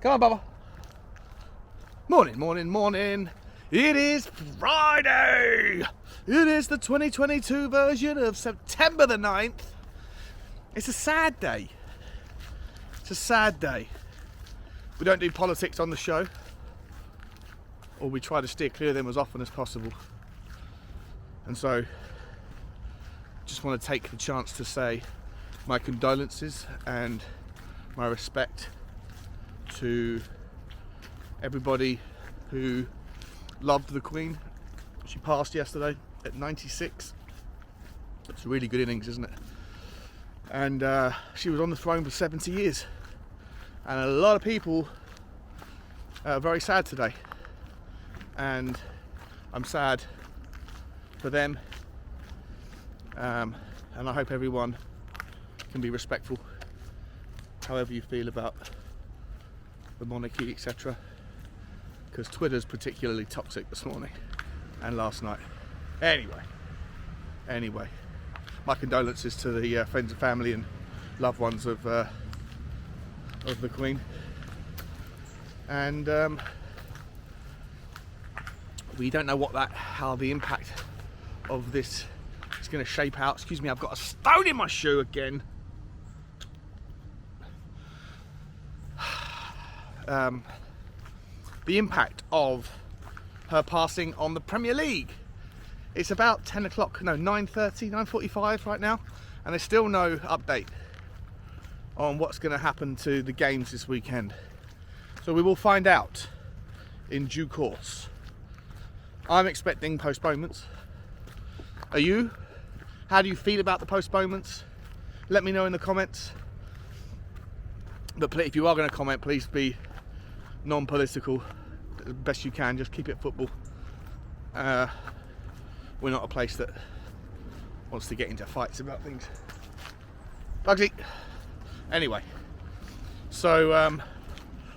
Come on, Bubba. Morning, morning, morning. It is Friday. It is the 2022 version of September the 9th. It's a sad day. It's a sad day. We don't do politics on the show, or we try to steer clear of them as often as possible. And so, just want to take the chance to say my condolences and my respect to everybody who loved the Queen. She passed yesterday at 96. It's a really good innings, isn't it? And she was on the throne for 70 years. And a lot of people are very sad today. And I'm sad for them. And I hope everyone can be respectful, however you feel about the monarchy, etc. Because Twitter's particularly toxic this morning and last night. Anyway, my condolences to the friends and family and loved ones of the Queen. And we don't know how the impact of this is going to shape out. Excuse me, I've got a stone in my shoe again. The impact of her passing on the Premier League. It's about 10 o'clock, no, 9:30, 9:45 right now, and there's still no update on what's going to happen to the games this weekend. So we will find out in due course. I'm expecting postponements. Are you? How do you feel about the postponements? Let me know in the comments. But if you are going to comment, please be non-political as best you can. Just keep it football. We're not a place that wants to get into fights about things. Bugsy. Anyway, so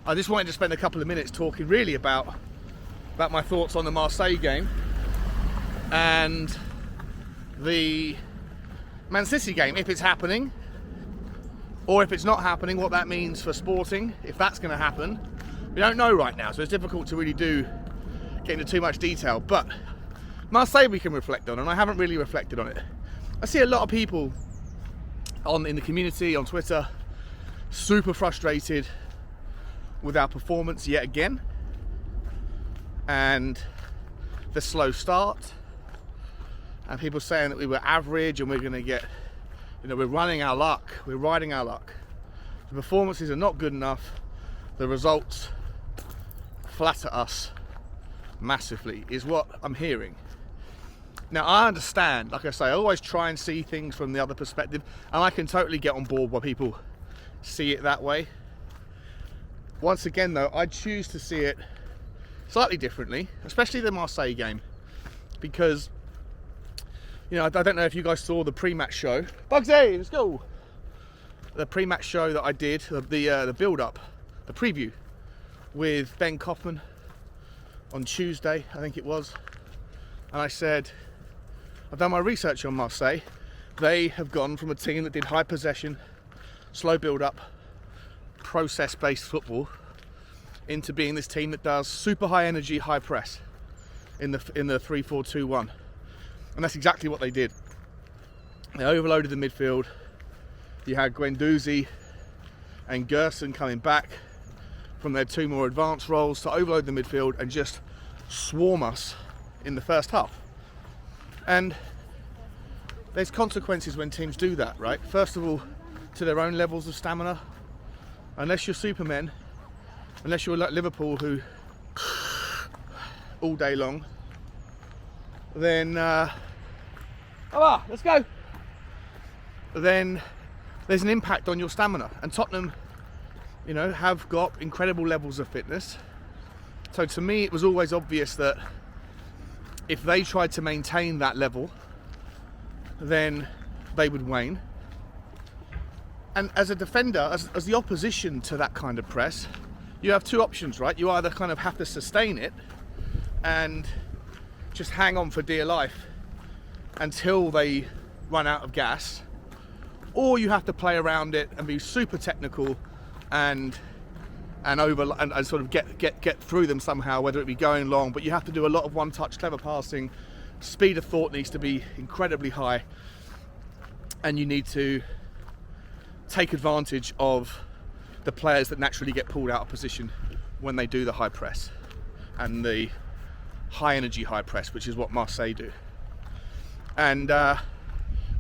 I just wanted to spend a couple of minutes talking really about my thoughts on the Marseille game and the Man City game, if it's happening, or if it's not happening, what that means for Sporting, if that's going to happen. We don't know right now, so it's difficult to really get into too much detail. But Marseille we can reflect on, and I haven't really reflected on it. I see a lot of people in the community, on Twitter, super frustrated with our performance yet again, and the slow start, and people saying that we were average and we're going to get, we're running our luck, we're riding our luck. The performances are not good enough. The results flatter us massively, is what I'm hearing. Now, I understand, like I say, I always try and see things from the other perspective, and I can totally get on board why people see it that way. Once again, though, I choose to see it slightly differently, especially the Marseille game, because, I don't know if you guys saw the pre-match show. Bugsy, let's go! The pre-match show that I did, the build-up, the preview, with Ben Kaufman on Tuesday, I think it was. And I said, I've done my research on Marseille. They have gone from a team that did high possession, slow build-up, process-based football, into being this team that does super high energy, high press in the 3-4-2-1. And that's exactly what they did. They overloaded the midfield. You had Guendouzi and Gerson coming back from their two more advanced roles to overload the midfield and just swarm us in the first half. And there's consequences when teams do that, right? First of all, to their own levels of stamina. Unless you're Supermen, unless you're like Liverpool, who all day long, then let's go. Then there's an impact on your stamina. And Tottenham, have got incredible levels of fitness. So to me, it was always obvious that if they tried to maintain that level, then they would wane. And as a defender, as the opposition to that kind of press, you have two options, right? You either kind of have to sustain it and just hang on for dear life until they run out of gas, or you have to play around it and be super technical and and sort of get through them somehow, whether it be going long. But you have to do a lot of one-touch, clever passing. Speed of thought needs to be incredibly high, and you need to take advantage of the players that naturally get pulled out of position when they do the high press and the high energy high press, which is what Marseille do. And I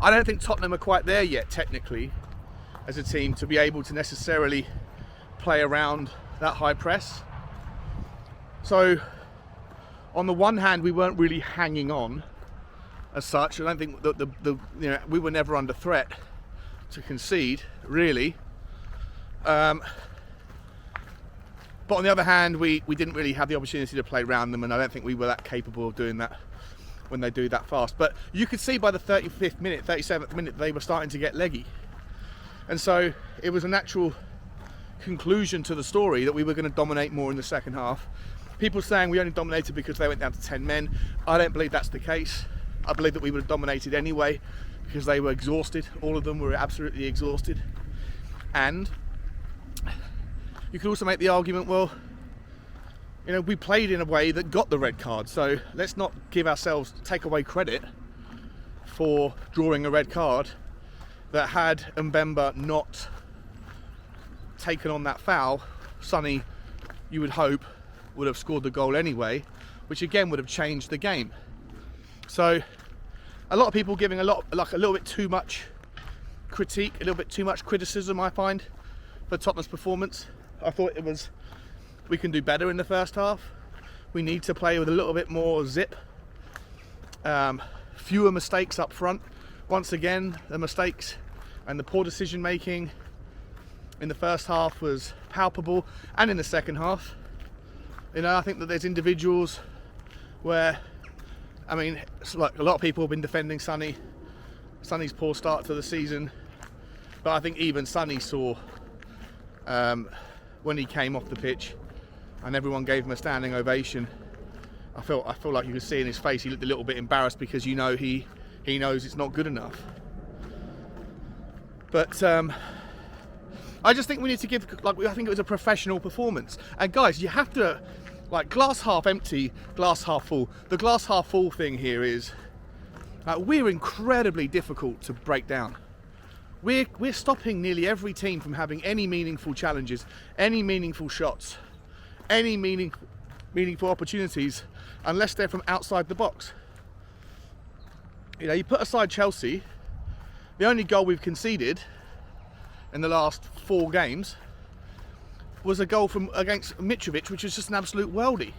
don't think Tottenham are quite there yet technically as a team to be able to necessarily play around that high press. So on the one hand, we weren't really hanging on as such. I don't think that we were never under threat to concede, really. But on the other hand, we didn't really have the opportunity to play around them, and I don't think we were that capable of doing that when they do that fast. But you could see by the 35th minute, 37th minute, they were starting to get leggy. And so it was a natural conclusion to the story that we were going to dominate more in the second half. People saying we only dominated because they went down to 10 men. I don't believe that's the case. I believe that we would have dominated anyway because they were exhausted. All of them were absolutely exhausted. And you could also make the argument, well, we played in a way that got the red card. So let's not take away credit for drawing a red card that had Mbemba not taken on that foul, Sonny, you would hope, would have scored the goal anyway, which again would have changed the game. So a lot of people giving a little bit too much critique, a little bit too much criticism, I find, for Tottenham's performance. I thought we can do better in the first half. We need to play with a little bit more zip, fewer mistakes up front. Once again, the mistakes and the poor decision making in the first half was palpable, and in the second half. I think that there's individuals where, it's like a lot of people have been defending Sonny's poor start to the season, but I think even Sonny saw when he came off the pitch and everyone gave him a standing ovation. I feel like you could see in his face he looked a little bit embarrassed because he knows it's not good enough. But I just think we need to give, I think it was a professional performance. And guys, you have to, glass half empty, glass half full. The glass half full thing here is, we're incredibly difficult to break down. We're stopping nearly every team from having any meaningful challenges, any meaningful shots, any meaningful opportunities, unless they're from outside the box. You put aside Chelsea, the only goal we've conceded in the last 4 games was a goal against Mitrovic, which was just an absolute worldie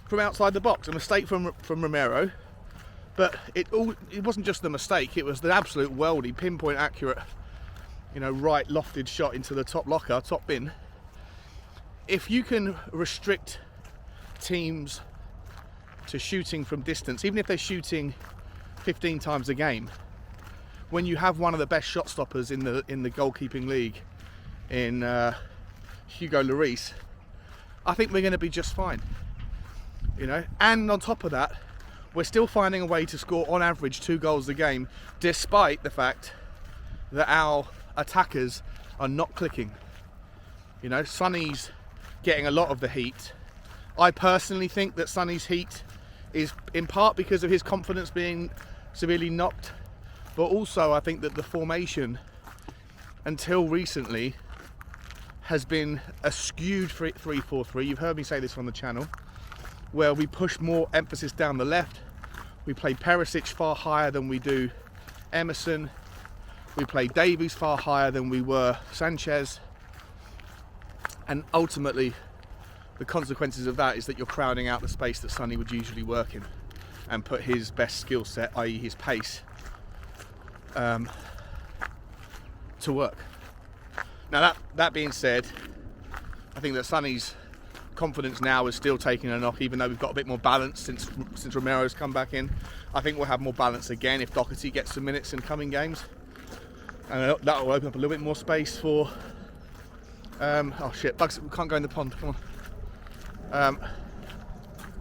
from outside the box. A mistake from Romero, but it wasn't just the mistake, it was the absolute worldie, pinpoint accurate, right lofted shot into the top locker, top bin. If you can restrict teams to shooting from distance, even if they're shooting 15 times a game, when you have one of the best shot stoppers in the goalkeeping league in Hugo Lloris, I think we're going to be just fine. And on top of that, we're still finding a way to score on average 2 goals a game, despite the fact that our attackers are not clicking. Sonny's getting a lot of the heat. I personally think that Sonny's heat is in part because of his confidence being severely knocked, but also I think that the formation until recently has been a skewed 3-4-3. You've heard me say this on the channel, where we push more emphasis down the left. We play Perisic far higher than we do Emerson. We play Davies far higher than we were Sanchez. And ultimately, the consequences of that is that you're crowding out the space that Sonny would usually work in and put his best skill set, i.e. his pace, to work. Now that being said, I think that Sonny's confidence now is still taking a knock, even though we've got a bit more balance since Romero's come back in. I think we'll have more balance again if Doherty gets some minutes in coming games, and that will open up a little bit more space for oh shit, Bugs, we can't go in the pond, come on.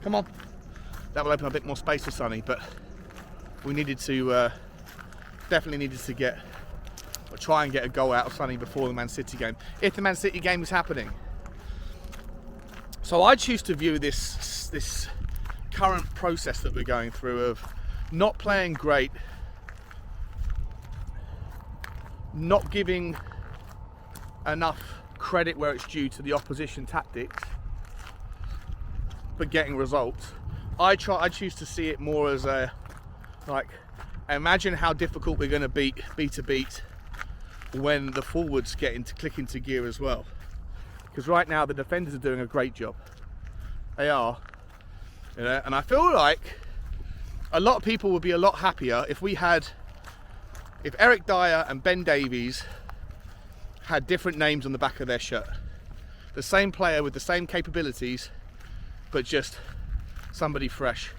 Come on. That will open up a bit more space for Sonny, but we needed to definitely needed to try and get a goal out of Sonny before the Man City game. If the Man City game was happening, So I choose to view this current process that we're going through of not playing great, not giving enough credit where it's due to the opposition tactics, but getting results. I choose to see it more as a, like, imagine how difficult we're going to be to beat when the forwards click into gear as well. Because right now the defenders are doing a great job. They are, you know, and I feel like a lot of people would be a lot happier if Eric Dyer and Ben Davies had different names on the back of their shirt. The same player with the same capabilities, but just somebody fresh.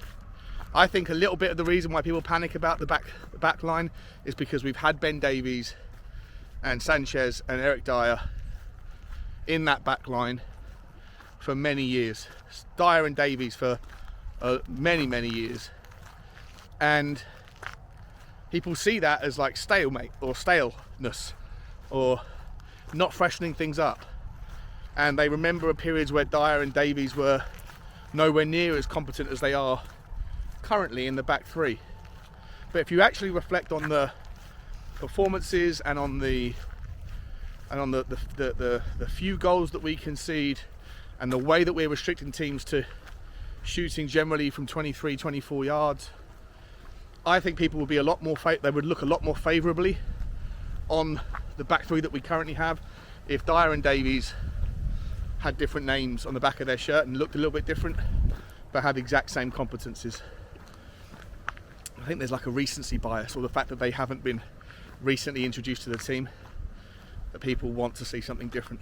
I think a little bit of the reason why people panic about the back line is because we've had Ben Davies and Sanchez and Eric Dyer in that back line for many years. Dyer and Davies for many years. And people see that as like stalemate or staleness or not freshening things up. And they remember periods where Dyer and Davies were nowhere near as competent as they are currently in the back three. But if you actually reflect on the performances and on the few goals that we concede and the way that we're restricting teams to shooting generally from 23, 24 yards, I think people would be a lot more they would look a lot more favourably on the back three that we currently have if Dyer and Davies had different names on the back of their shirt and looked a little bit different but had the exact same competencies. I think there's like a recency bias, or the fact that they haven't been recently introduced to the team, that people want to see something different.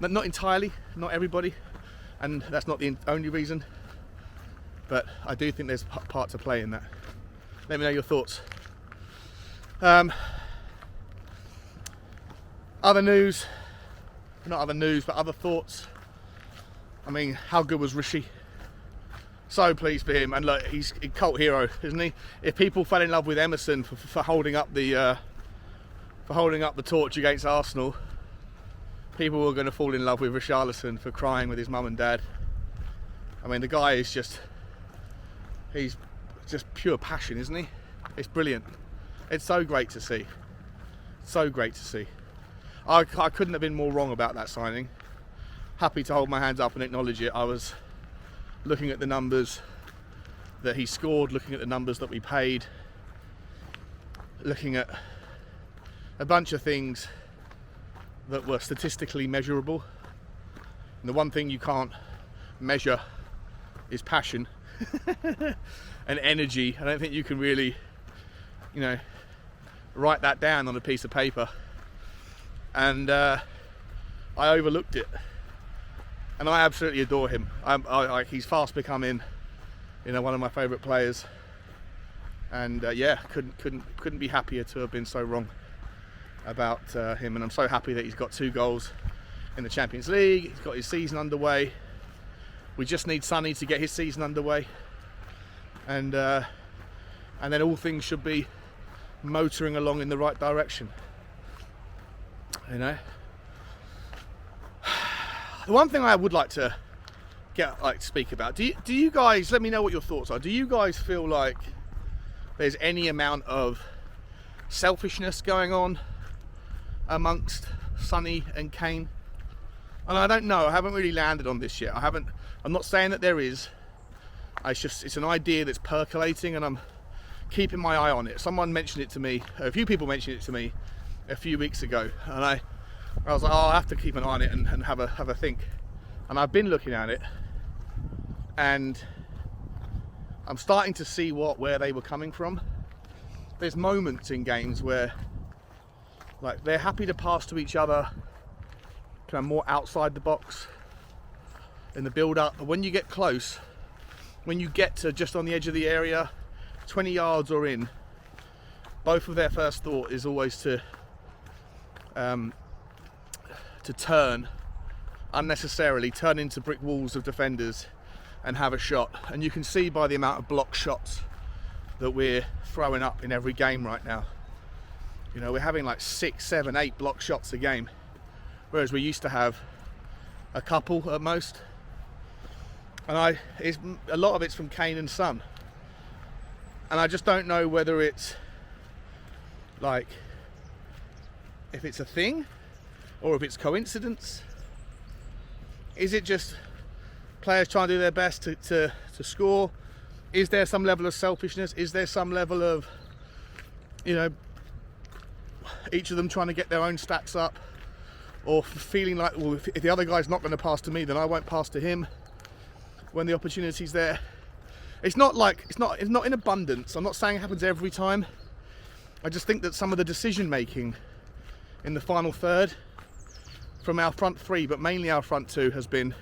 But not entirely, not everybody, and that's not the only reason, but I do think there's part to play in that. Let me know your thoughts. Other news, not other news, but other thoughts. I mean, how good was Rishi? So pleased for him, and look, he's a cult hero, isn't he? If people fell in love with Emerson for holding up the torch against Arsenal, people were going to fall in love with Richarlison for crying with his mum and dad. I mean, the guy is he's just pure passion, isn't he? It's brilliant. It's so great to see. So great to see. I couldn't have been more wrong about that signing. Happy to hold my hands up and acknowledge it. I was looking at the numbers that he scored, looking at the numbers that we paid, looking at a bunch of things that were statistically measurable. And the one thing you can't measure is passion and energy. I don't think you can really, write that down on a piece of paper. And I overlooked it. And I absolutely adore him. He's fast becoming, one of my favourite players. And couldn't be happier to have been so wrong about him. And I'm so happy that he's got 2 goals in the Champions League. He's got his season underway. We just need Sonny to get his season underway, and then all things should be motoring along in the right direction. The one thing I would like to speak about, do you guys, let me know what your thoughts are. Do you guys feel like there's any amount of selfishness going on amongst Sonny and Kane? And I don't know, I haven't really landed on this yet. I'm not saying that there is. It's an idea that's percolating, and I'm keeping my eye on it. Someone mentioned it to me, a few people mentioned it to me a few weeks ago, and I was like, I'll have to keep an eye on it and have a think. And I've been looking at it, and I'm starting to see where they were coming from. There's moments in games where they're happy to pass to each other kind of more outside the box in the build up, but when you get close, when you get to just on the edge of the area, 20 yards or in, both of their first thought is always to turn unnecessarily, turn into brick walls of defenders and have a shot. And you can see by the amount of block shots that we're throwing up in every game right now. We're having 6, 7, 8 block shots a game, whereas we used to have a couple at most. And a lot of it's from Kane and Son. And I just don't know whether it's like, if it's a thing or if it's coincidence. Is it just players trying to do their best to score? Is there some level of selfishness? Is there some level of, you know, each of them trying to get their own stats up, or feeling like, well, if the other guy's not going to pass to me, then I won't pass to him when the opportunity's there? It's not in abundance. I'm not saying it happens every time. I just think that some of the decision making in the final third from our front three, but mainly our front two, has been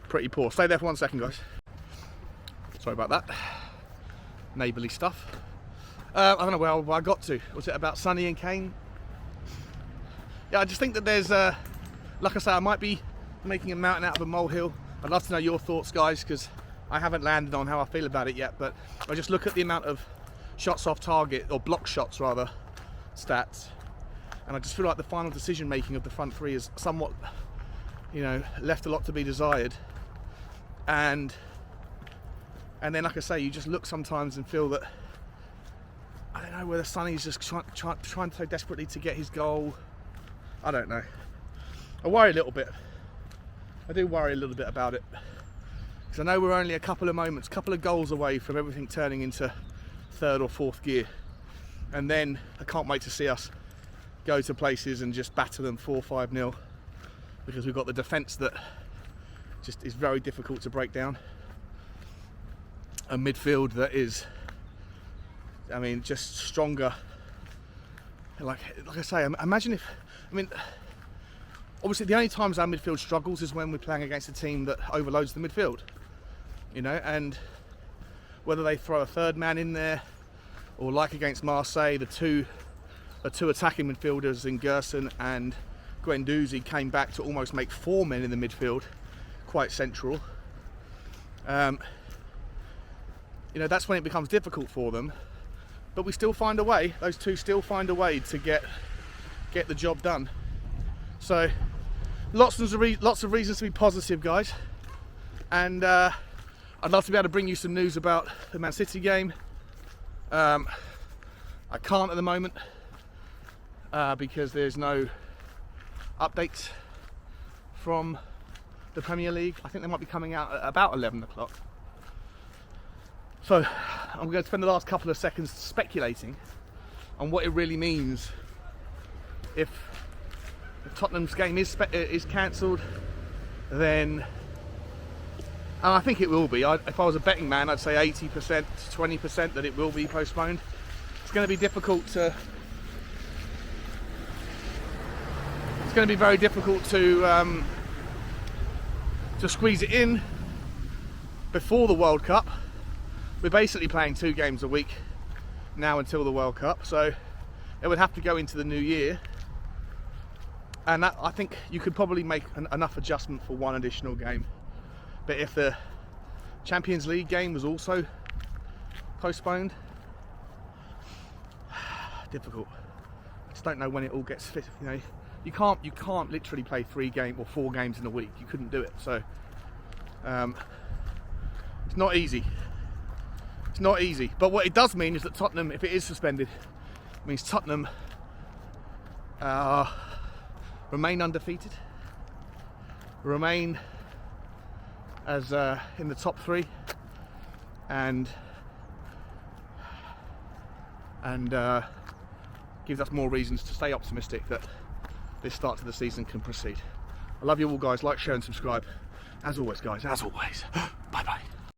pretty poor. Stay there for 1 second, guys. Sorry about that. Neighbourly stuff. I don't know where I got to. Was it about Sonny and Kane? Yeah, I just think that there's, like I say, I might be making a mountain out of a molehill. I'd love to know your thoughts, guys, because I haven't landed on how I feel about it yet. But I just look at the amount of shots off target, or block shots rather, stats, and I just feel like the final decision making of the front three is somewhat, you know, left a lot to be desired. And then, like I say, you just look sometimes and feel that, I don't know, whether Sonny's just trying so desperately to get his goal. I don't know. I worry a little bit. I do worry a little bit about it, because I know we're only a couple of goals away from everything turning into third or fourth gear. And then I can't wait to see us go to places and just batter them 4-5-0, because we've got the defence that just is very difficult to break down. A midfield that is, I mean, just stronger. Like I say, imagine if, I mean, obviously the only times our midfield struggles is when we're playing against a team that overloads the midfield, you know, and whether they throw a third man in there, or like against Marseille, the two attacking midfielders in Gerson and Guendouzi came back to almost make 4 men in the midfield, quite central. You know, that's when it becomes difficult for them, but we still find a way. Those two still find a way to get the job done. So lots of reasons to be positive, guys, and I'd love to be able to bring you some news about the Man City game. I can't at the moment because there's no updates from the Premier League. I think they might be coming out at about 11 o'clock. So I'm going to spend the last couple of seconds speculating on what it really means if Tottenham's game is cancelled. Then, and I think it will be. If I was a betting man, I'd say 80% to 20% that it will be postponed. It's going to be difficult to. It's going to be very difficult to squeeze it in before the World Cup. We're basically playing 2 games a week now until the World Cup, so it would have to go into the new year. And that, I think you could probably make enough adjustment for 1 additional game. But if the Champions League game was also postponed, difficult. I just don't know when it all gets fit. You know, you can't literally play 3 games or 4 games in a week. You couldn't do it. So it's not easy. It's not easy. But what it does mean is that Tottenham, if it is suspended, means Tottenham remain undefeated, remain as in the top 3, and gives us more reasons to stay optimistic that this start to the season can proceed. I love you all, guys. Like, share and subscribe. As always, guys, as always, bye bye.